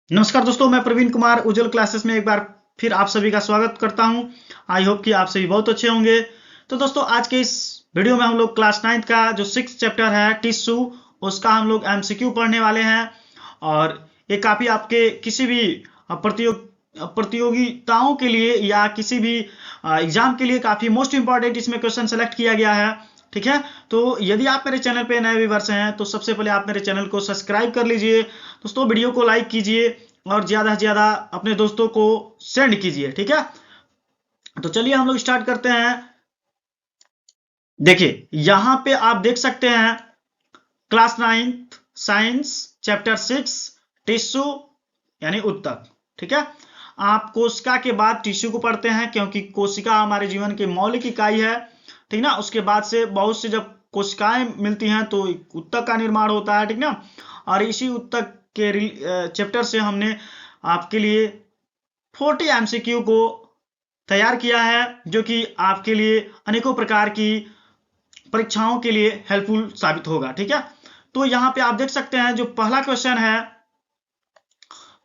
नमस्कार दोस्तों, मैं प्रवीण कुमार उज्जवल क्लासेस में एक बार फिर आप सभी का स्वागत करता हूं। आई होप कि आप सभी बहुत अच्छे होंगे। तो दोस्तों, आज के इस वीडियो में हम लोग क्लास 9th का जो 6th चैप्टर है टिश्यू, उसका हम लोग एमसीक्यू पढ़ने वाले हैं। और ये काफ़ी आपके किसी भी प्रतियोगिताओं के लिए या किसी भी एग्जाम के लिए काफ़ी मोस्ट इंपॉर्टेंट इसमें क्वेश्चन सेलेक्ट किया गया है। ठीक है, तो यदि आप मेरे चैनल पे नए व्यूअर्स हैं तो सबसे पहले आप मेरे चैनल को सब्सक्राइब कर लीजिए। दोस्तों, वीडियो को लाइक कीजिए और ज़्यादा से ज़्यादा अपने दोस्तों को सेंड कीजिए। ठीक है, तो चलिए हम लोग स्टार्ट करते हैं। देखिए, यहां पे आप देख सकते हैं class 9th science chapter 6 tissue यानी उत्तक। ठीक है, आप कोशिका के बाद टिश्यू को पढ़ते हैं क्योंकि कोशिका हमारे जीवन की मौलिक इकाई है। ठीक ना, उसके बाद से बहुत सी जब कोशिकाएं मिलती हैं तो उत्तक का निर्माण होता है। ठीक ना, और इसी उत्तक के चैप्टर से हमने आपके लिए 40 एमसीक्यू को तैयार किया है, जो कि आपके लिए अनेकों प्रकार की परीक्षाओं के लिए हेल्पफुल साबित होगा। ठीक है, तो यहां पे आप देख सकते हैं जो पहला क्वेश्चन है,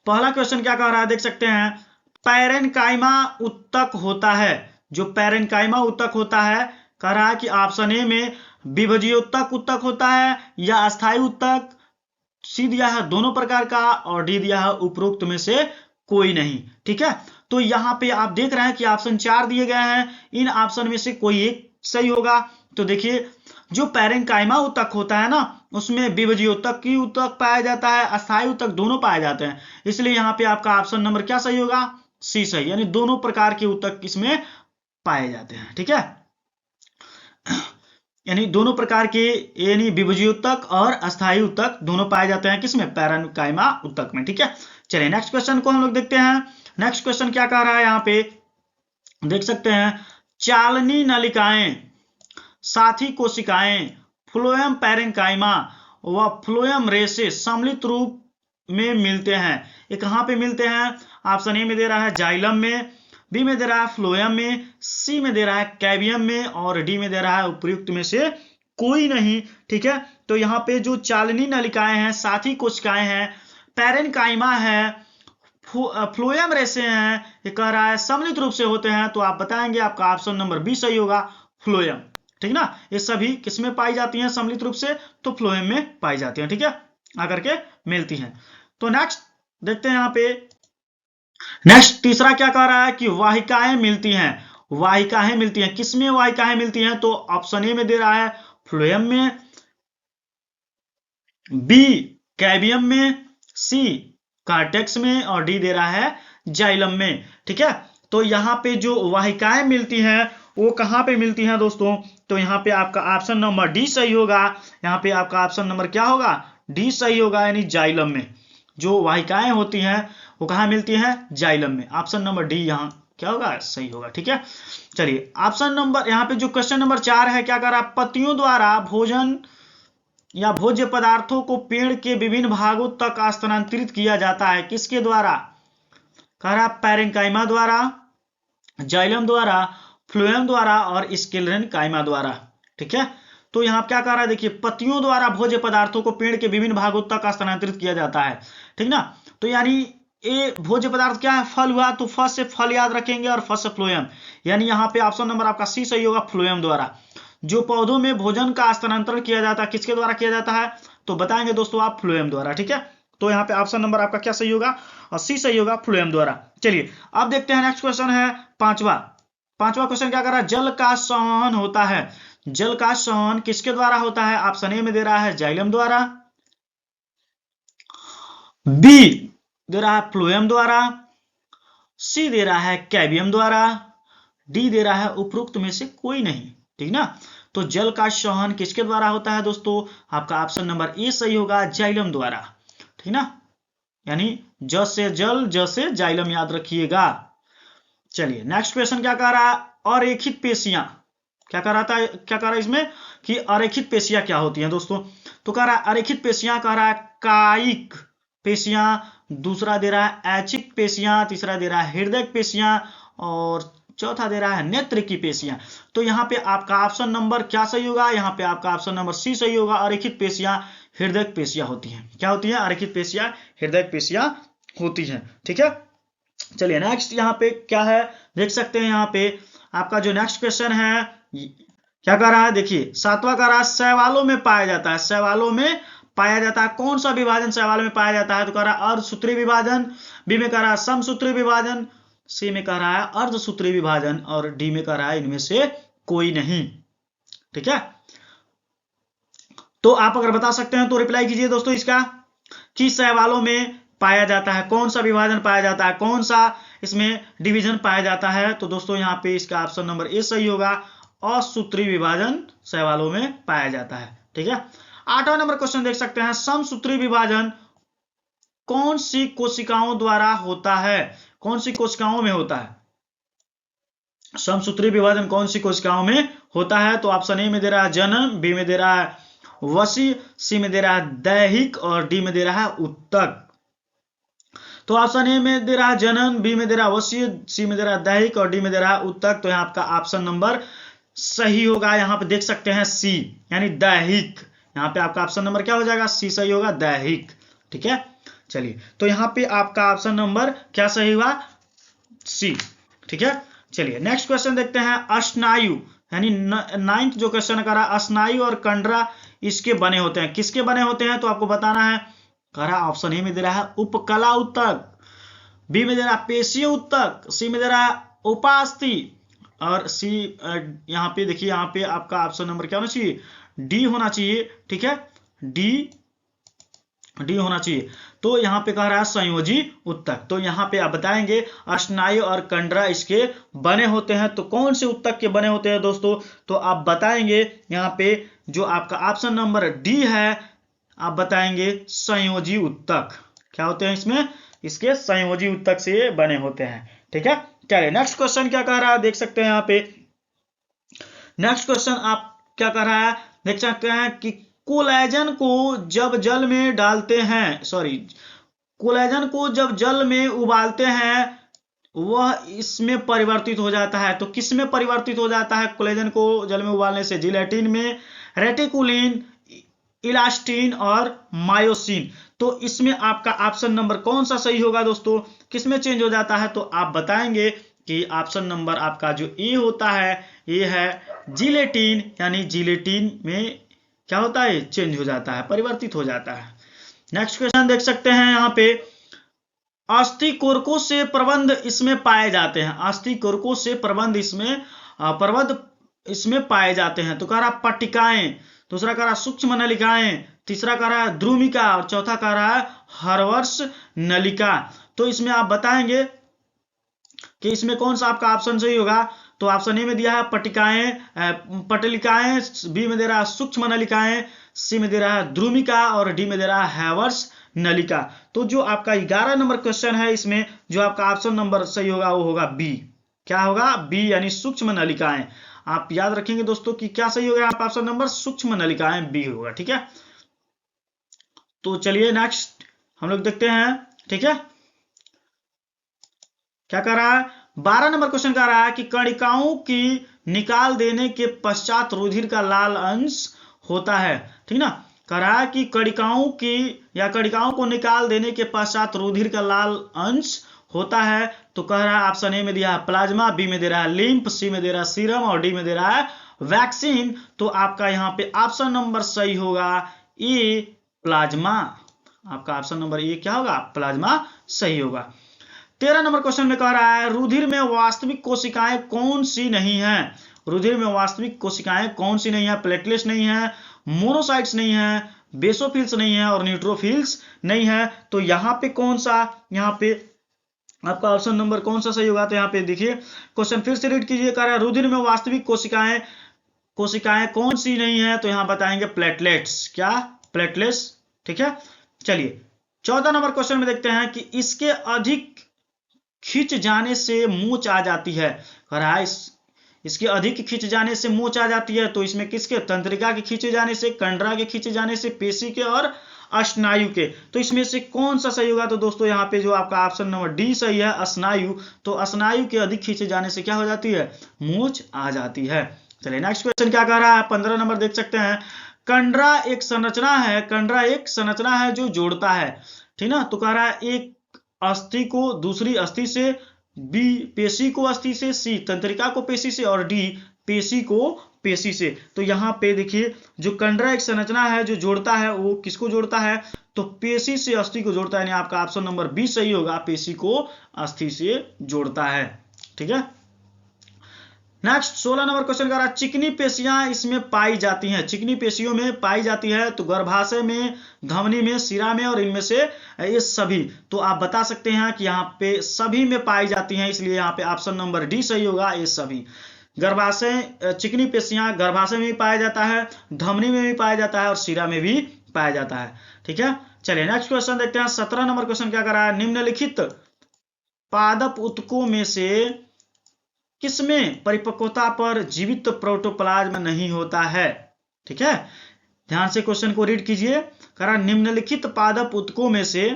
पहला क्वेश्चन क्या कह रहा है देख सकते हैं। पैरेनकाइमा उत्तक होता है। जो पैरेनकाइमा उत्तक होता है, कह रहा है कि ऑप्शन ए में विभज्योत्तक उत्तक होता है या अस्थायी उत्तक, सी दिया है दोनों प्रकार का और डी दिया है उपरोक्त में से कोई नहीं। ठीक है, तो यहां पे आप देख रहे हैं कि ऑप्शन 4 दिए गए हैं, इन ऑप्शन में से कोई एक सही होगा। तो देखिए, जो पैरेनकाइमा उत्तक होता है ना, उसमें विभज्योत्तक की उत्तक पाया जाता है, अस्थायी उत्तक दोनों पाए जाते हैं। इसलिए यहाँ पे आपका ऑप्शन नंबर क्या सही होगा, सी सही, यानी दोनों प्रकार के उत्तक इसमें पाए जाते हैं। ठीक है, यानी दोनों प्रकार के, यानी विभज्योत्तक और अस्थायी उत्तक दोनों पाए जाते हैं किसमें, पैरेनकाइमा उत्तक में। ठीक है, चलिए नेक्स्ट क्वेश्चन को हम लोग देखते हैं। नेक्स्ट क्वेश्चन क्या कह रहा है, यहाँ पे देख सकते हैं। चालनी नलिकाएं, साथी कोशिकाएं, फ्लोएम पैरेनकाइमा व फ्लोएम रेसे सम्मिलित रूप में मिलते हैं। ये कहां पे मिलते हैं, ऑप्शन ए में दे रहा है जाइलम में, बी में दे रहा है फ्लोएम में, सी में दे रहा है कैवियम में और डी में दे रहा है उपयुक्त में से कोई नहीं। ठीक है, तो यहाँ पे जो चालनी नलिकाएं हैं, साथी कोशिकाएं हैं, पैरेनकाइमा है, फ्लोएम रेसे हैं, ये कह रहा है सम्मिलित रूप से होते हैं, तो आप बताएंगे आपका ऑप्शन नंबर बी सही होगा, फ्लोएम। ठीक ना, ये सभी किसमें पाई जाती हैं सम्मिलित रूप से, तो फ्लोएम में पाई जाती हैं। ठीक है, आकर के मिलती हैं। तो नेक्स्ट देखते हैं यहाँ पे, नेक्स्ट तीसरा क्या कह रहा है कि वाहिकाएं मिलती हैं। वाहिकाएं मिलती हैं, किसमें वाहिकाएं मिलती हैं, तो ऑप्शन ए में दे रहा है फ्लोएम में, बी कैबियम में, सी कार्टेक्स में और डी दे रहा है जाइलम में। ठीक है, तो यहाँ पे जो वाहिकाएं मिलती हैं वो कहाँ पे मिलती हैं दोस्तों, तो यहाँ पे आपका ऑप्शन नंबर डी सही होगा। यहाँ पे आपका ऑप्शन नंबर क्या होगा, डी सही होगा, यानी जाइलम में जो वाहिकाएं होती हैं वो कहाँ मिलती हैं, जाइलम में। ऑप्शन नंबर डी यहाँ क्या होगा, सही होगा। ठीक है, चलिए ऑप्शन नंबर, यहाँ पे जो क्वेश्चन नंबर 4 है, क्या कर रहा है, पत्तियों द्वारा भोजन या भोज्य पदार्थों को पेड़ के विभिन्न भागों तक स्थानांतरित किया जाता है, किसके द्वारा, कह रहा पैरेनकाइमा द्वारा, जाइलम द्वारा, फ्लोएम द्वारा और स्क्लेरेनकाइमा द्वारा। ठीक है, तो यहाँ क्या कह रहा है, देखिए पत्तियों द्वारा भोज्य पदार्थों को पेड़ के विभिन्न भागों तक स्थानांतरित किया जाता है। ठीक ना, तो यानी ये भोज्य पदार्थ क्या है, फल हुआ, तो फर्स्ट से फल याद रखेंगे और फर्स्ट से फ्लोएम, यानी यहाँ पे ऑप्शन नंबर आपका सी सही होगा, फ्लोएम द्वारा। जो पौधों में भोजन का स्थानांतरण किया जाता है किसके द्वारा किया जाता है, तो बताएंगे दोस्तों आप, फ्लोएम द्वारा। ठीक है, तो यहाँ पे ऑप्शन नंबर आपका क्या सही होगा, और सी सही होगा, फ्लोएम द्वारा। चलिए अब देखते हैं नेक्स्ट क्वेश्चन है पांचवा क्वेश्चन क्या कर रहा है, जल का संवहन होता है। जल का संवहन किसके द्वारा होता है, ऑप्शन ए में दे रहा है जाइलम द्वारा, बी दे रहा है फ्लोएम द्वारा, सी दे रहा है कैबियम द्वारा, डी दे रहा है उपरोक्त में से कोई नहीं। ठीक ना, तो जल का संवहन किसके द्वारा होता है दोस्तों, आपका ऑप्शन नंबर ए सही होगा, जाइलम द्वारा। ठीक ना, यानी ज से जल, ज से जाइलम याद रखिएगा। चलिए नेक्स्ट क्वेश्चन क्या कह रहा है, अरेखित पेशियां, क्या कह रहा था, क्या कह रहा है इसमें कि अरेखित पेशियां क्या होती हैं दोस्तों, तो कह रहा है अरेखित पेशियां, कह रहा है कायिक पेशियां, दूसरा दे रहा है ऐच्छिक पेशियां, तीसरा दे रहा है हृदय पेशियां और चौथा दे रहा है नेत्र की पेशियां। तो यहाँ पे आपका ऑप्शन नंबर क्या सही होगा, यहाँ पे आपका ऑप्शन नंबर सी सही होगा। अरेखित पेशियां हृदय पेशियां होती हैं। क्या होती है? अरेखित पेशियां हृदय पेशियां होती हैं। ठीक है, चलिए नेक्स्ट यहाँ पे क्या है देख सकते हैं। यहाँ पे आपका जो नेक्स्ट क्वेश्चन है क्या कर रहा है, देखिए 7वां कर रहा है शैवालों में पाया जाता है। शैवालों में पाया जाता है, कौन सा विभाजन शैवालों में पाया जाता है? तो कह रहा है अर्धसूत्री विभाजन, बी में कह रहा है समसूत्री विभाजन, सी में कह रहा है अर्धसूत्री विभाजन और डी में कह रहा है इनमें से कोई नहीं। ठीक है, तो आप अगर बता सकते हैं तो रिप्लाई कीजिए दोस्तों इसका कि शैवालों में पाया जाता है, कौन सा विभाजन पाया जाता है, कौन सा इसमें डिवीजन पाया जाता है। तो दोस्तों यहाँ पे इसका ऑप्शन नंबर ए सही होगा, असूत्री विभाजन शैवालों में पाया जाता है। ठीक है, 8वां नंबर क्वेश्चन देख सकते हैं, समसूत्री विभाजन कौन सी कोशिकाओं द्वारा होता है? कौन सी कोशिकाओं में होता है? समसूत्री विभाजन कौन सी कोशिकाओं में होता है? तो ऑप्शन ए में दे रहा है जनन, बी में दे रहा है वसी, सी में दे रहा है दैहिक और डी में दे रहा है उत्तक। तो ऑप्शन ए में दे रहा है जनन, बी में दे रहा है वसी, सी में दे रहा है दैहिक और डी में दे रहा है उत्तक। तो यहाँ आपका ऑप्शन नंबर सही होगा, यहाँ पे देख सकते हैं सी यानी दैहिक। यहाँ पे आपका ऑप्शन नंबर क्या हो जाएगा? सी सही होगा, दैहिक। ठीक है, चलिए तो यहाँ पे आपका ऑप्शन नंबर क्या सही हुआ? सी। ठीक है, चलिए नेक्स्ट क्वेश्चन देखते हैं। अस्नायु यानी 9th जो क्वेश्चन करा, अस्नायु और कंडरा इसके बने होते हैं, किसके बने होते हैं? तो आपको बताना है। करा ऑप्शन ए में दे रहा है उपकला उत्तक, बी में दे रहा है पेशीय उत्तक, सी में दे रहा है उपास्थि और सी यहाँ पे देखिए, यहाँ पे आपका ऑप्शन नंबर क्या होना चाहिए? डी होना चाहिए। ठीक है, डी होना चाहिए। तो यहाँ पे कह रहा है संयोजी उत्तक। तो यहाँ पे आप बताएंगे अस्नायु और कंडरा इसके बने होते हैं। तो कौन से उत्तक के बने होते हैं दोस्तों? तो आप बताएंगे यहाँ पे जो आपका ऑप्शन नंबर डी है, आप बताएंगे संयोजी उत्तक। क्या होते हैं इसमें? इसके संयोजी उत्तक से बने होते हैं। ठीक है, चलिए नेक्स्ट क्वेश्चन क्या कह रहा है देख सकते हैं। यहाँ पे नेक्स्ट क्वेश्चन आप क्या कह रहा है देख सकते हैं कि कोलेजन को जब जल में डालते हैं, कोलेजन को जब जल में उबालते हैं वह इसमें परिवर्तित हो जाता है। तो किस में परिवर्तित हो जाता है कोलेजन को जल में उबालने से? जिलेटिन में, रेटिकुलिन, इलास्टिन और मायोसिन। तो इसमें आपका ऑप्शन नंबर कौन सा सही होगा दोस्तों? किस में चेंज हो जाता है? तो आप बताएंगे कि ऑप्शन नंबर आपका जो ए होता है ये है जिलेटिन, यानी जिलेटिन में क्या होता है? चेंज हो जाता है, परिवर्तित हो जाता है। नेक्स्ट क्वेश्चन देख सकते हैं। यहाँ पे अस्थि कोरकों से प्रबंध इसमें पाए जाते हैं, अस्थि कोरकों से प्रबंध इसमें पाए जाते हैं। तो कह रहा पट्टिकाएं, दूसरा कह रहा सूक्ष्म नलिकाएं, तीसरा कह रहा है द्रुमिका और चौथा कह रहा है हरवर्ष नलिका। तो इसमें आप बताएंगे कि इसमें कौन सा आपका ऑप्शन सही होगा? तो ऑप्शन ए में दिया है पट्टिकाएं, बी में दे रहा है सूक्ष्म नलिकाएं, सी में दे रहा है द्रुमिका और डी में दे रहा है हैवर्स नलिका। तो जो आपका 11 नंबर क्वेश्चन है इसमें जो आपका ऑप्शन नंबर सही होगा वो होगा बी। क्या होगा? बी यानी सूक्ष्म नलिकाएं। आप याद रखेंगे दोस्तों कि क्या सही होगा आपका ऑप्शन नंबर? सूक्ष्म नलिकाएं बी होगा। ठीक है, तो चलिए नेक्स्ट हम लोग देखते हैं। ठीक है, क्या कर रहा है? 12 नंबर क्वेश्चन कह रहा है कि कणिकाओं की निकाल देने के पश्चात रुधिर का लाल अंश होता है। ठीक ना, कह रहा है कि कणिकाओं को निकाल देने के पश्चात रुधिर का लाल अंश होता है। तो कह रहा है ऑप्शन ए में दिया है प्लाज्मा, बी में दे रहा है लिम्फ, सी में दे रहा है सीरम और डी में दे रहा है वैक्सीन। तो आपका यहाँ पे ऑप्शन नंबर सही होगा ए, प्लाज्मा। आपका ऑप्शन नंबर ए क्या होगा? प्लाज्मा सही होगा। 13 नंबर क्वेश्चन में कह रहा है रुधिर में वास्तविक कोशिकाएं कौन सी नहीं है? रुधिर में वास्तविक कोशिकाएं कौन सी नहीं है? प्लेटलेट्स नहीं है, मोनोसाइट्स नहीं है, बेसोफिल्स नहीं है और न्यूट्रोफिल्स नहीं है। तो यहाँ पे कौन सा, यहाँ पे आपका ऑप्शन नंबर कौन सा सही होगा? तो यहाँ पे देखिए क्वेश्चन फिर से रीड कीजिए। कह रहा है रुधिर में वास्तविक कोशिकाएं कौन सी नहीं है? तो यहाँ बताएंगे प्लेटलेट्स। क्या? प्लेटलेट्स। ठीक है, चलिए 14 नंबर क्वेश्चन में देखते हैं कि इसके अधिक खिंच जाने से मूंछ आ जाती है। कह रहा है इसके अधिक खिंच जाने से मूंछ आ जाती है। तो इसमें किसके? तंत्रिका के खींचे जाने से, कंडरा के खींचे जाने से, पेशी के और स्नायु के। तो इसमें से कौन सा सही होगा? तो दोस्तों यहाँ पे जो आपका ऑप्शन नंबर डी सही है, स्नायु। तो स्नायु के अधिक खींचे जाने से क्या हो जाती है? मूंछ आ जाती है। चलिए नेक्स्ट क्वेश्चन क्या कह रहा है? 15 नंबर देख सकते हैं। कंडरा एक संरचना है, कंडरा एक संरचना है जो जोड़ता है, ठीक ना। तो कह रहा है एक अस्थि को दूसरी अस्थि से, बी पेशी को अस्थि से, सी तंत्रिका को पेशी से, और डी पेशी को पेशी से। तो यहाँ पे देखिए जो कंडरा एक संरचना है जो जोड़ता है, वो किसको जोड़ता है? तो पेशी से अस्थि को जोड़ता है, यानी आपका ऑप्शन नंबर बी सही होगा, पेशी को अस्थि से जोड़ता है, ठीक है। नेक्स्ट 16 नंबर क्वेश्चन कर रहा है, चिकनी पेशियां इसमें पाई जाती हैं, चिकनी पेशियों में पाई जाती है। तो गर्भाशय में, धमनी में, शिरा में, और इनमें से ये सभी। तो आप बता सकते हैं कि यहाँ पे सभी में पाई जाती हैं, इसलिए यहाँ पे ऑप्शन नंबर डी सही होगा, ये सभी। गर्भाशय, चिकनी पेशियां गर्भाशय में भी पाया जाता है, धमनी में भी पाया जाता है, और शिरा में भी पाया जाता है, ठीक है। चलिए नेक्स्ट क्वेश्चन देखते हैं। 17 नंबर क्वेश्चन क्या कर रहा है? निम्नलिखित पादप ऊतकों में से किसमें परिपक्वता पर जीवित प्रोटोप्लाज्म नहीं होता है? ठीक है, ध्यान से क्वेश्चन को रीड कीजिए। कह रहा निम्नलिखित पादप ऊतकों में से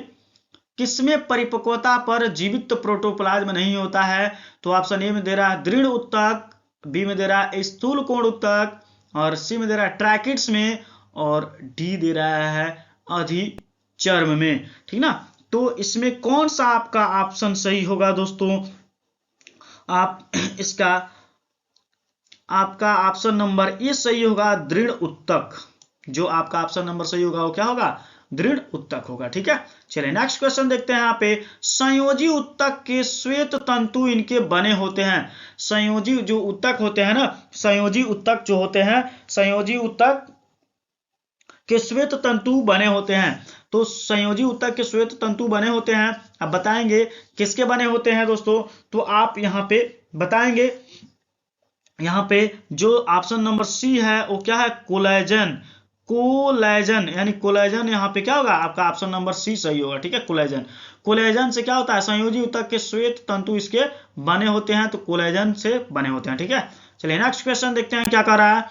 किसमें परिपक्वता पर जीवित प्रोटोप्लाज्म नहीं होता है? तो ऑप्शन ए में दे रहा है दृढ़ ऊतक, बी में दे रहा है स्थूल कोण ऊतक, और सी में दे रहा है ट्रैकिड्स में, और डी दे रहा है अधिचर्म में, ठीक ना। तो इसमें कौन सा आपका ऑप्शन सही होगा दोस्तों? आप इसका आपका ऑप्शन नंबर ए सही होगा, दृढ़ ऊतक। जो आपका ऑप्शन नंबर सही होगा वो क्या होगा? दृढ़ ऊतक होगा, ठीक है। चलिए नेक्स्ट क्वेश्चन देखते हैं। यहाँ पे संयोजी ऊतक के श्वेत तंतु इनके बने होते हैं। संयोजी जो ऊतक होते हैं ना, संयोजी ऊतक जो होते हैं, संयोजी ऊतक के श्वेत तंतु बने होते हैं। तो संयोजी ऊतक के श्वेत तंतु बने होते हैं। अब बताएंगे किसके बने होते हैं दोस्तों? तो आप यहाँ पे बताएंगे, यहाँ पे जो ऑप्शन नंबर सी है वो क्या है? कोलेजन। कोलेजन यानी कोलेजन, यहाँ पे क्या होगा? आपका ऑप्शन नंबर सी सही होगा, ठीक है। कोलेजन, कोलेजन से क्या होता है? संयोजी ऊतक के श्वेत तंतु इसके बने होते हैं, तो कोलेजन से बने होते हैं, ठीक है। चलिए नेक्स्ट क्वेश्चन देखते हैं क्या कर रहा है।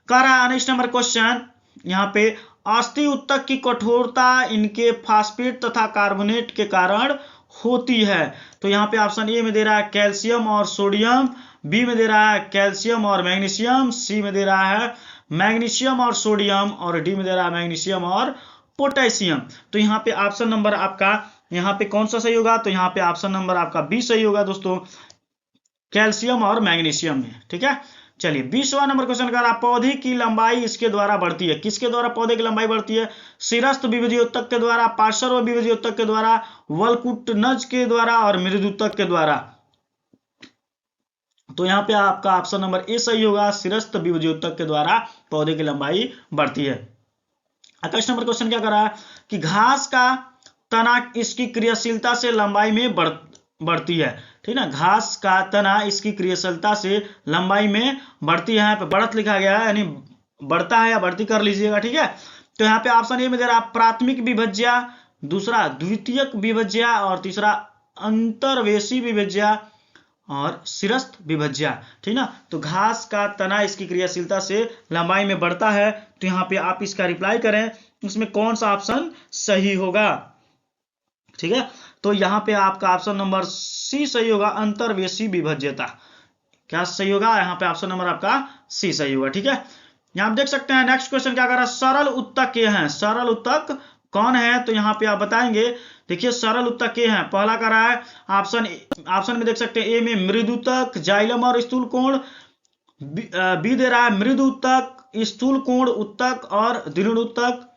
कह रहा है नेक्स्ट नंबर क्वेश्चन, यहाँ पे अस्थि ऊतक की कठोरता इनके फास्फेट तथा कार्बोनेट के कारण होती है। तो यहाँ पे ऑप्शन ए में दे रहा है कैल्शियम और सोडियम, बी में दे रहा है कैल्शियम और मैग्नीशियम, सी में दे रहा है मैग्नीशियम और सोडियम, और डी में दे रहा है मैग्नीशियम और पोटेशियम। तो यहाँ पे ऑप्शन नंबर आपका यहाँ पे कौन सा सही होगा? तो यहाँ पे ऑप्शन नंबर आपका बी सही होगा दोस्तों, कैल्शियम और मैग्नीशियम में, ठीक है। चलिए 20वां नंबर क्वेश्चन कर रहा, पौधे की लंबाई इसके द्वारा बढ़ती है। किसके द्वारा पौधे की लंबाई बढ़ती है? सिरस्थ विभजीयोतक के द्वारा, पार्श्व विभजीयोतक के द्वारा, वल्कुटनज के द्वारा, और मृदुतक के द्वारा। तो यहाँ पे आपका ऑप्शन नंबर ए सही होगा, सिरस्थ विभजीयोतक के द्वारा पौधे की लंबाई बढ़ती है। अगला नंबर क्वेश्चन क्या कर रहा है कि घास का तना इसकी क्रियाशीलता से लंबाई में बढ़ती है, ठीक ना। घास का तना इसकी क्रियाशीलता से लंबाई में बढ़ती है। यहाँ पे बढ़त लिखा गया है, यानी बढ़ता है या बढ़ती कर लीजिएगा, ठीक है। तो यहाँ पे ऑप्शन ए में दे रहा प्राथमिक विभज्या, दूसरा द्वितीयक विभज्या, और तीसरा अंतर्वेशी विभज्या, और सिरस्थ विभज्या, ठीक ना। तो घास का तना इसकी क्रियाशीलता से लंबाई में बढ़ता है। तो यहाँ पे आप इसका रिप्लाई करें, उसमें कौन सा ऑप्शन सही होगा, ठीक है। तो यहाँ पे आपका ऑप्शन नंबर सी सही होगा, अंतर्वेशी विभज्यता। क्या सही होगा? यहाँ पे ऑप्शन नंबर आपका सी सही होगा, ठीक है। यहाँ आप देख सकते हैं नेक्स्ट क्वेश्चन क्या कर रहा है, सरल ऊतक के हैं। सरल ऊतक कौन है? तो यहाँ पे आप बताएंगे। देखिए सरल ऊतक के हैं, पहला कर रहा है ऑप्शन में देख सकते हैं ए में मृदुतक, जाइलम और स्थूल कोण, बी दे रहा है मृदुतक, स्थूल कोण ऊतक और दृढ़ ऊतक,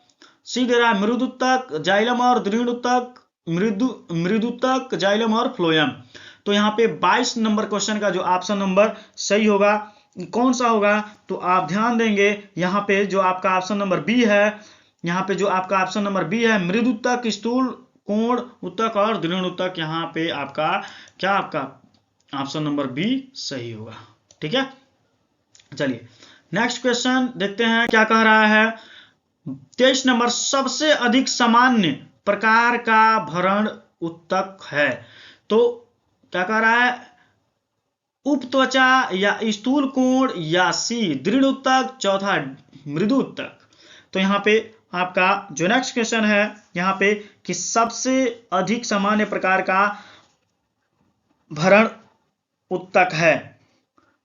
सी दे रहा है मृदुतक, जाइलम और दृढ़ ऊतक, मृदुतक, जाइलम और फ्लोएम। तो यहाँ पे 22 नंबर क्वेश्चन का जो ऑप्शन नंबर सही होगा कौन सा होगा? तो आप ध्यान देंगे यहाँ पे जो आपका ऑप्शन नंबर बी है, यहाँ पे जो आपका ऑप्शन नंबर बी है मृदुतक, स्थूल कोण ऊतक और दृढ़ ऊतक, यहाँ पे आपका क्या आपका ऑप्शन नंबर बी सही होगा, ठीक है। चलिए नेक्स्ट क्वेश्चन देखते हैं क्या कह रहा है। 23 नंबर, सबसे अधिक सामान्य प्रकार का भरण ऊतक है। तो क्या कह रहा है, उपत्वचा या स्थूल कोण या सी दृढ़ ऊतक, चौथा मृदु ऊतक। तो यहाँ पे आपका जो नेक्स्ट क्वेश्चन है यहाँ पे कि सबसे अधिक सामान्य प्रकार का भरण उत्तक है,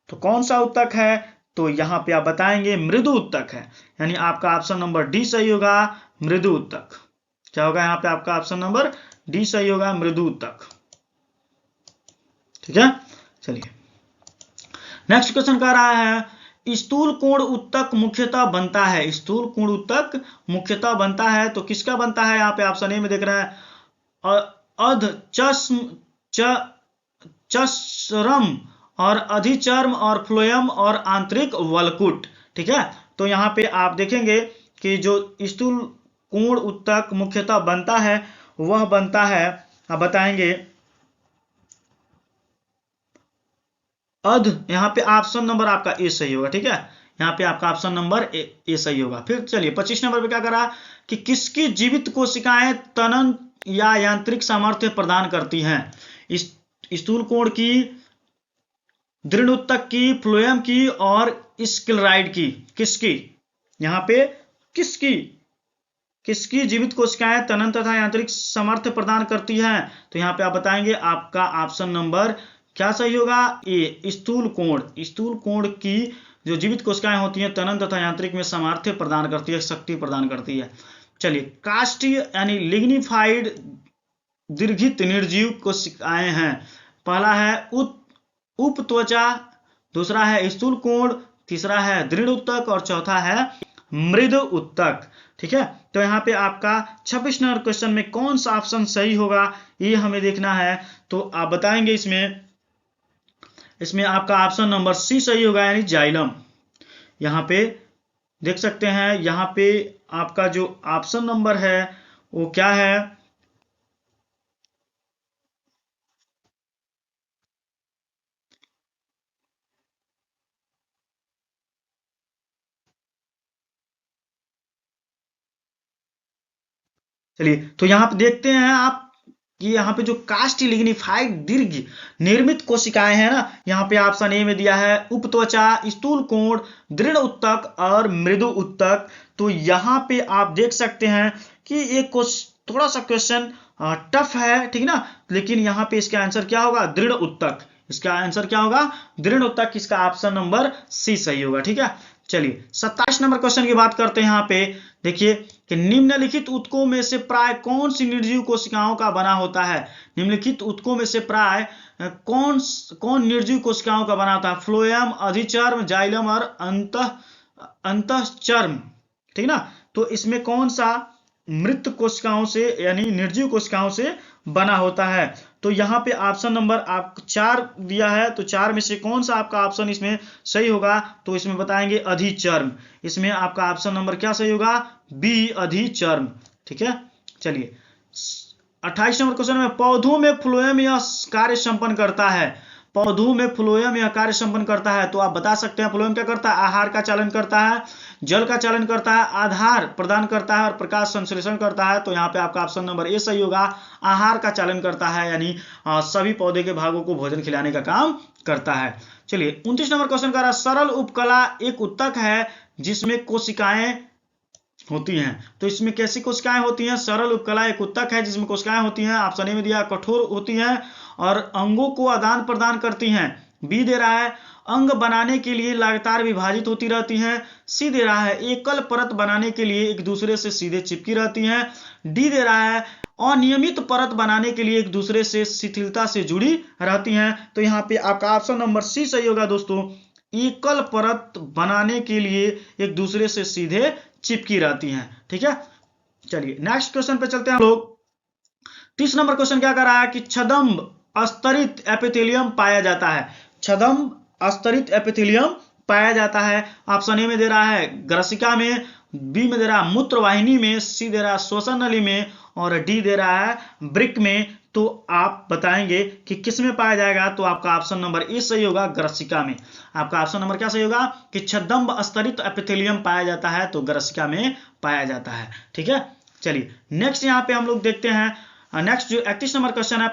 तो कौन सा उत्तक है? तो यहाँ पे आप बताएंगे मृदु उत्तक है, यानी आपका ऑप्शन नंबर डी सही होगा, मृदु उत्तक। क्या होगा यहाँ पे आपका ऑप्शन नंबर डी सही होगा, मृदु उत्तक। ठीक है, चलिए नेक्स्ट क्वेश्चन कह रहा है स्थूल कोण उत्तक मुख्यतः बनता है, स्थूल कोण उत्तक मुख्यतः बनता है, तो किसका बनता है? यहाँ पे ऑप्शन ए में देख रहा है चर्म और अधिचर्म और फ्लोएम और आंतरिक वलकुट। ठीक है, तो यहाँ पे आप देखेंगे कि जो स्थूल कोण उत्तक मुख्यतः बनता है वह बनता है, आप बताएंगे यहाँ पे ऑप्शन नंबर आपका ए सही होगा। ठीक है, यहाँ पे आपका ऑप्शन नंबर ए सही होगा। फिर चलिए 25 नंबर पे क्या करा कि किसकी जीवित कोशिकाएं तनन या यांत्रिक सामर्थ्य प्रदान करती हैं? स्थूल कोण की, दृढ़ उत्तक की, फ्लोएम की और स्क्लेराइड की। किसकी? यहाँ पे किसकी जीवित कोशिकाएं तनन तथा यांत्रिक सामर्थ्य प्रदान करती हैं? तो यहाँ पे आप बताएंगे आपका ऑप्शन नंबर क्या सही होगा? ए, स्थूल कोण की जो जीवित कोशिकाएं होती हैं तनन तथा यांत्रिक में सामर्थ्य प्रदान करती है, शक्ति प्रदान करती है। चलिए काष्ठीय यानी लिग्निफाइड दीर्घित निर्जीव कोशिकाएं हैं। पहला है उपत्वचा, दूसरा है स्थूल कोण, तीसरा है दृढ़ उत्तक और चौथा है मृदु उत्तक। ठीक है, तो यहाँ पे आपका 26 नंबर क्वेश्चन में कौन सा ऑप्शन सही होगा ये हमें देखना है। तो आप बताएंगे इसमें आपका ऑप्शन नंबर सी सही होगा, यानी जाइलम। यहाँ पे देख सकते हैं, यहाँ पे आपका जो ऑप्शन नंबर है वो क्या है? चलिए तो यहाँ पे देखते हैं आप कि यहाँ पे जो कास्ट लिग्निफाइड दीर्घ निर्मित कोशिकाएं हैं ना, यहाँ पे ऑप्शन ए में दिया है उपत्वचा, स्थूल कोण, दृढ़ उत्तक और मृदु उत्तक। तो यहाँ पे आप देख सकते हैं कि एक थोड़ा सा क्वेश्चन टफ है, ठीक ना, लेकिन यहाँ पे इसका आंसर क्या होगा? दृढ़ उत्तक। इसका आंसर क्या होगा? दृढ़ उत्तक। इसका ऑप्शन नंबर सी सही होगा। ठीक है, चलिए 27 नंबर क्वेश्चन की बात करते हैं। यहाँ पे देखिए कि निम्नलिखित ऊतकों में से प्राय कौन सी निर्जीव कोशिकाओं का बना होता है? निम्नलिखित ऊतकों में से प्राय कौन निर्जीव कोशिकाओं का बना होता है? फ्लोएम, अधिचर्म, जाइलम और अंतःचर्म। ठीक ना, तो इसमें कौन सा मृत कोशिकाओं से यानी निर्जीव कोशिकाओं से बना होता है? तो यहाँ पे ऑप्शन नंबर आप 4 दिया है, तो 4 में से कौन सा आपका ऑप्शन इसमें सही होगा? तो इसमें बताएंगे अधिचर्म। इसमें आपका ऑप्शन नंबर क्या सही होगा? बी, अधिचर्म। ठीक है, चलिए 28 नंबर क्वेश्चन में पौधों में फ्लोएम यह कार्य संपन्न करता है। पौधों में फ्लोएम यह कार्य संपन्न करता है, तो आप बता सकते हैं फ्लोएम क्या करता है? आहार का चालन करता है, जल का चालन करता है, आधार प्रदान करता है और प्रकाश संश्लेषण करता है। तो यहाँ पे आपका ऑप्शन नंबर ए सही होगा, आहार का चालन करता है, यानी सभी पौधे के भागों को भोजन खिलाने का काम करता है। चलिए 29 नंबर क्वेश्चन का सरल उपकला एक उत्तक है जिसमें कोशिकाएं होती हैं। तो इसमें कैसी कोशिकाएं होती हैं? सरल उपकला एक उत्तक है जिसमें कोशिकाएं होती हैं। ऑप्शन ए में दिया कठोर होती हैं और अंगों को आदान प्रदान करती हैं। बी दे रहा है अंग बनाने के लिए लगातार विभाजित होती रहती हैं। सी दे रहा है एकल परत बनाने के लिए एक दूसरे से सीधे चिपकी रहती हैं। डी दे रहा है अनियमित परत बनाने के लिए एक दूसरे से शिथिलता से जुड़ी रहती हैं। तो यहाँ पे आपका ऑप्शन नंबर सी सही होगा दोस्तों, एकल परत बनाने के लिए एक दूसरे से सीधे चिपकी रहती हैं। ठीक है, चलिए नेक्स्ट क्वेश्चन पे चलते हैं हम लोग। 30 नंबर क्वेश्चन क्या कर रहा है कि छद्म स्तरित एपिथेलियम पाया जाता है। छद्म स्तरित एपिथेलियम पाया जाता है। ऑप्शन ए में दे रहा है ग्रसिका में, बी में दे रहा है मूत्रवाहिनी में, सी दे रहा है श्वसन नली में और डी दे रहा है वृक्क में। तो आप बताएंगे कि किस में पाया जाएगा? तो आपका ऑप्शन नंबर ए सही होगा, ग्रसिका में। आपका ऑप्शन नंबर क्या सही होगा कि छद्म स्तरित एपिथेलियम पाया जाता है, तो ग्रसिका में पाया जाता है। ठीक है, चलिए नेक्स्ट यहाँ पे हम लोग देखते हैं नेक्स्ट जो 31 नंबर क्वेश्चन है,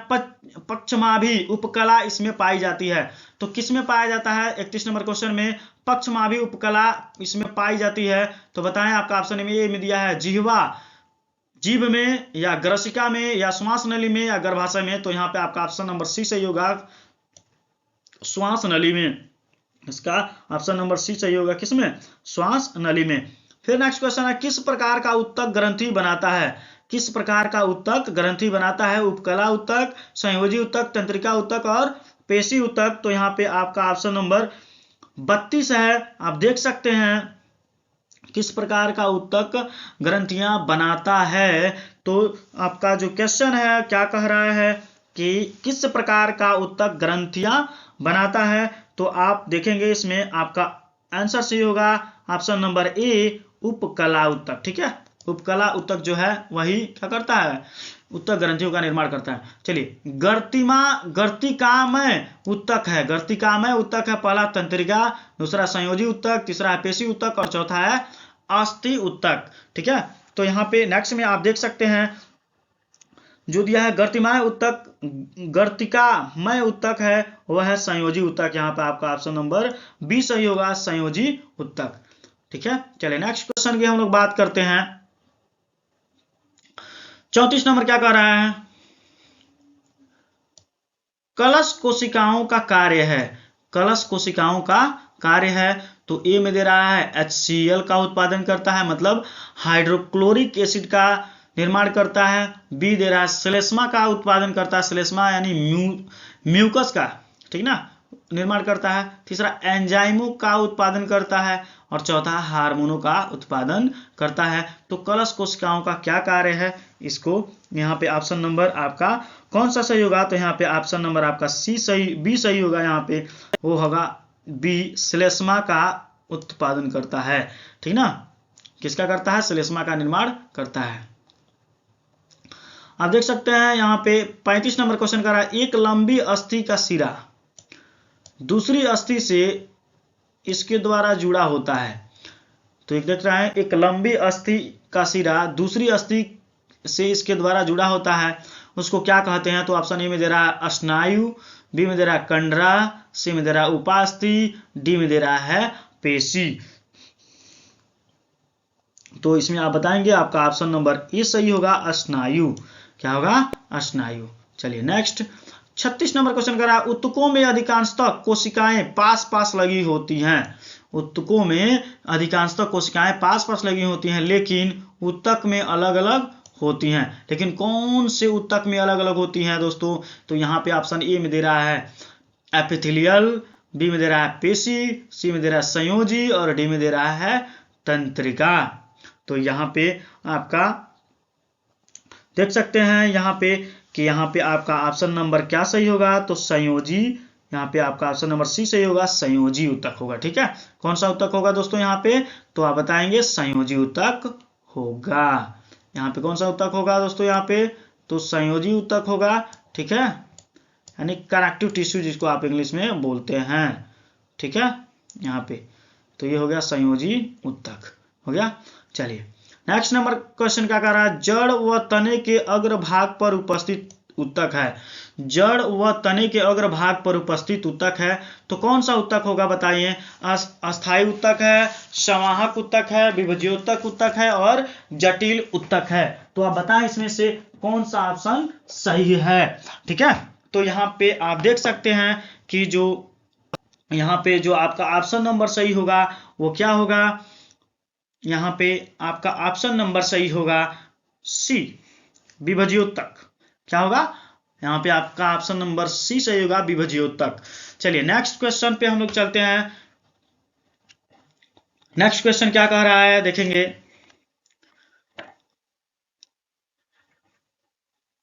पक्षमाभि उपकला इसमें पाई जाती है। तो किस में पाया जाता है? 31 नंबर क्वेश्चन में पक्षमाभि उपकला इसमें पाई जाती है। तो बताएं, आपका ऑप्शन ए में दिया है जिह्वा, जीभ में, या ग्रसिका में, या श्वास नली में, या गर्भाशय में। तो यहाँ पे आपका ऑप्शन नंबर सी सही होगा, श्वास नली में। इसका ऑप्शन नंबर सी सही होगा, किसमें? श्वास नली में। फिर नेक्स्ट क्वेश्चन है, किस प्रकार का उत्तक ग्रंथि बनाता है? किस प्रकार का उत्तक ग्रंथि बनाता है? उपकला उत्तक, संयोजी उत्तक, तंत्रिका उत्तक और पेशी उत्तक। तो यहाँ पे आपका ऑप्शन नंबर 32 है। आप देख सकते हैं किस प्रकार का उत्तक ग्रंथियां बनाता है। तो आपका जो क्वेश्चन है क्या कह रहा है कि किस प्रकार का उत्तक ग्रंथियां बनाता है। तो आप देखेंगे इसमें आपका आंसर सही होगा, ऑप्शन नंबर ए, उपकला उत्तक। ठीक है, उपकला उत्तक जो है वही क्या करता है? उत्तक ग्रंथियों का निर्माण करता है। चलिए, गर्तिकामय उत्तक है। गर्तिकामय उत्तक है पहला तंत्रिका, दूसरा संयोजी उत्तक, तीसरा है पेशी उत्तक और चौथा है अस्थि उत्तक। ठीक है, तो यहाँ पे नेक्स्ट में आप देख सकते हैं जो दिया है गर्तिकामय उत्तक है वह है संयोजी उत्तक। यहाँ पे आपका ऑप्शन नंबर बी सही होगा, संयोजी उत्तक। ठीक है, चलिए नेक्स्ट क्वेश्चन की हम लोग बात करते हैं। 34 नंबर क्या कह रहा है? कलश कोशिकाओं का कार्य है। कलश कोशिकाओं का कार्य है। तो ए में दे रहा है HCl का उत्पादन करता है, मतलब हाइड्रोक्लोरिक एसिड का निर्माण करता है। बी दे रहा है श्लेष्मा का उत्पादन करता है, श्लेष्मा यानी म्यूकस का, ठीक ना, निर्माण करता है। तीसरा एंजाइमों का उत्पादन करता है और चौथा हार्मोनों का उत्पादन करता है। तो कलश कोशिकाओं का क्या कार्य है, इसको यहाँ पे ऑप्शन नंबर आपका कौन सा सही होगा? तो यहाँ पे ऑप्शन नंबर आपका सी सही, बी सही होगा। यहाँ पे वो होगा बी, श्लेष्मा का उत्पादन करता है। ठीक ना, किसका करता है? श्लेष्मा का निर्माण करता है। आप देख सकते हैं यहाँ पे 35 नंबर क्वेश्चन कर रहा है, एक लंबी अस्थि का सिरा दूसरी अस्थि से इसके द्वारा जुड़ा होता है। तो एक देख रहा है, एक लंबी अस्थि का सिरा दूसरी अस्थि से इसके द्वारा जुड़ा होता है, उसको क्या कहते हैं? तो ऑप्शन ए में दे रहा है स्नायु, बी में दे रहा है कंडरा, सी में दे रहा है उपास्थि, डी में दे रहा है पेशी। तो इसमें आप बताएंगे, आपका ऑप्शन नंबर ए सही होगा, स्नायु। क्या होगा? स्नायु। चलिए नेक्स्ट 36 नंबर क्वेश्चन कर रहा है, उत्तकों में अधिकांशतः कोशिकाएं पास पास लगी होती हैं। उत्तकों में अधिकांशतः कोशिकाएं पास पास लगी होती हैं, लेकिन उत्तक में अलग अलग होती हैं। लेकिन कौन से उत्तक में अलग अलग होती हैं दोस्तों? तो यहाँ पे ऑप्शन ए में दे रहा है एपिथेलियल, बी में दे रहा है पेशी, सी में दे रहा है संयोजी और डी में दे रहा है तंत्रिका। तो यहाँ पे आपका देख सकते हैं यहाँ पे कि यहाँ पे आपका ऑप्शन नंबर क्या सही होगा? तो संयोजी। यहाँ पे आपका ऑप्शन नंबर सी सही होगा, संयोजी उत्तक होगा। ठीक है, कौन सा उत्तक होगा दोस्तों यहाँ पे? तो आप बताएंगे संयोजी उत्तक होगा। यहाँ पे कौन सा उत्तक होगा दोस्तों? यहाँ पे तो संयोजी उत्तक होगा। ठीक है, यानी कनेक्टिव टिश्यू जिसको आप इंग्लिश में बोलते हैं। ठीक है, यहाँ पे तो ये हो गया संयोजी उत्तक हो गया। चलिए नेक्स्ट नंबर क्वेश्चन क्या कर रहा है, जड़ व तने के अग्रभाग पर उपस्थित उत्तक है। जड़ व तने के अग्रभाग पर उपस्थित उत्तक है, तो कौन सा उत्तक होगा बताइए? अस्थायी उत्तक है, संवाहक उत्तक है, विभज्योत्तक उत्तक है और जटिल उत्तक है। तो आप बताएं इसमें से कौन सा ऑप्शन सही है। ठीक है, तो यहाँ पे आप देख सकते हैं कि जो यहाँ पे जो आपका ऑप्शन नंबर सही होगा वो क्या होगा? यहाँ पे आपका ऑप्शन नंबर सही होगा सी, विभज्योत्तक। क्या होगा? यहाँ पे आपका ऑप्शन नंबर सी सही होगा, विभज्योत्तक। चलिए नेक्स्ट क्वेश्चन पे हम लोग चलते हैं। नेक्स्ट क्वेश्चन क्या कह रहा है देखेंगे।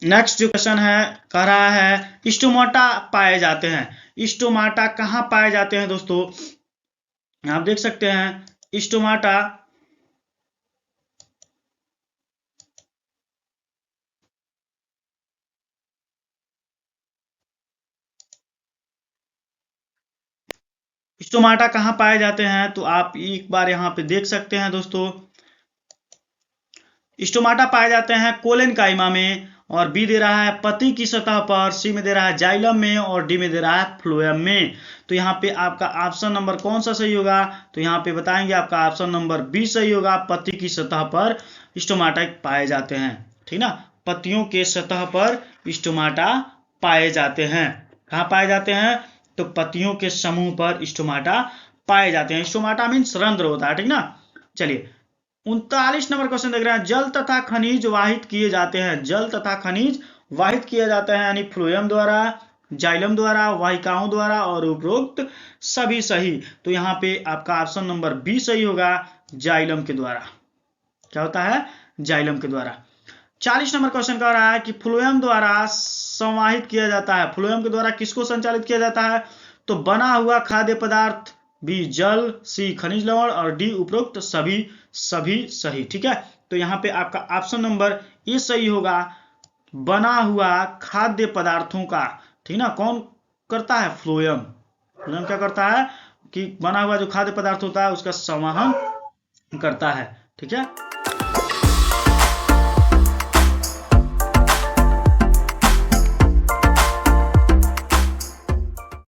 नेक्स्ट जो क्वेश्चन है कह रहा है स्टोमाटा पाए जाते हैं। स्टोमाटा कहाँ पाए जाते हैं दोस्तों? आप देख सकते हैं स्टोमाटा स्टोमाटा कहाँ पाए जाते हैं? तो आप एक बार यहाँ पे देख सकते हैं दोस्तों, स्टोमाटा पाए जाते हैं कोलेनकाइमा में और बी दे रहा है पत्ती की सतह पर, सी में दे रहा है जाइलम में और डी में दे रहा है फ्लोएम में। तो यहाँ पे आपका ऑप्शन नंबर कौन सा सही होगा? तो यहाँ पे बताएंगे आपका ऑप्शन नंबर बी सही होगा। पत्ती की सतह पर स्टोमाटा पाए जाते हैं, ठीक ना। पत्तियों के सतह पर स्टोमाटा पाए जाते हैं। कहाँ पाए जाते हैं? तो पत्तियों के समूह पर स्टोमाटा पाए जाते हैं। स्टोमाटा मीन्स रंध्र होता है, ठीक ना। चलिए 39 नंबर क्वेश्चन देख रहे हैं। जल तथा खनिज वाहित किए जाते हैं। जल तथा खनिज वाहित किया जाता है यानी फ्लोएम द्वारा, जाइलम द्वारा, वाहिकाओं द्वारा और उपरोक्त सभी सही। तो यहाँ पे आपका ऑप्शन नंबर बी सही होगा, जाइलम के द्वारा। क्या होता है? जाइलम के द्वारा। 40 नंबर क्वेश्चन कह रहा है कि फ्लोएम द्वारा संवाहित किया जाता है। फ्लोएम के द्वारा किसको संचालित किया जाता है? तो बना हुआ खाद्य पदार्थ, बी जल, सी खनिज लवण और डी उपरोक्त सभी सही, ठीक है। तो यहाँ पे आपका ऑप्शन नंबर ए सही होगा, बना हुआ खाद्य पदार्थों का, ठीक ना। कौन करता है? फ्लोएम। फ्लोएम क्या करता है कि बना हुआ जो खाद्य पदार्थ होता है उसका संवहन करता है, ठीक है।